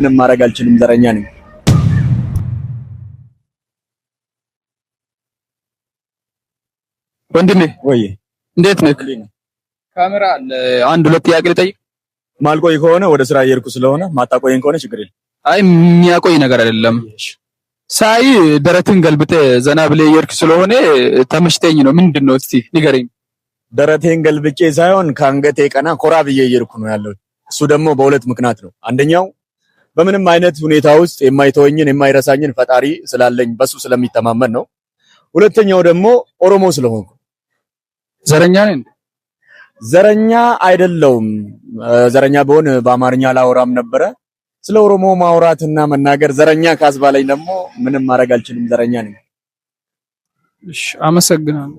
ምንም ማድረግ አልችልም ዘረኛ ነኝ ወንድሜ ወይ እንዴት ነህ ካሜራ አለ አንድ ሁለት ጥያቄ ልጠይቅ ማልቆይ ከሆነ ወደ ስራ እየሄድኩ ስለሆነ ማታቆየኝ ከሆነ ችግር የለም አይ የሚያቆይ ነገር አይደለም ሳይ ደረትን ገልብጠ ዘና ብለ እየሄድክ ስለሆነ ተመሽተኝ ነው ምንድነው እስቲ ንገረኝ ደረቴን ገልብጬ ሳይሆን ካንገቴ ቀና ኮራ ብዬ እየሄድኩ ነው ያለው እሱ ደግሞ በሁለት ምክንያት ነው አንደኛው በምንም አይነት ሁኔታ ውስጥ የማይተወኝን የማይረሳኝን ፈጣሪ ስላለኝ በሱ ስለሚተማመን ነው ሁለተኛው ደግሞ ኦሮሞ ስለሆንኩ ዘረኛ ነኝ ዘረኛ አይደለም ዘረኛ በሆነ በአማርኛ ላወራም ነበር ስለ ኦሮሞ ማውራትና መናገር ዘረኛ ካስባለኝ ደግሞ ምንም ማድረግ አልችልም ዘረኛ ነኝ እሺ አመሰግናለሁ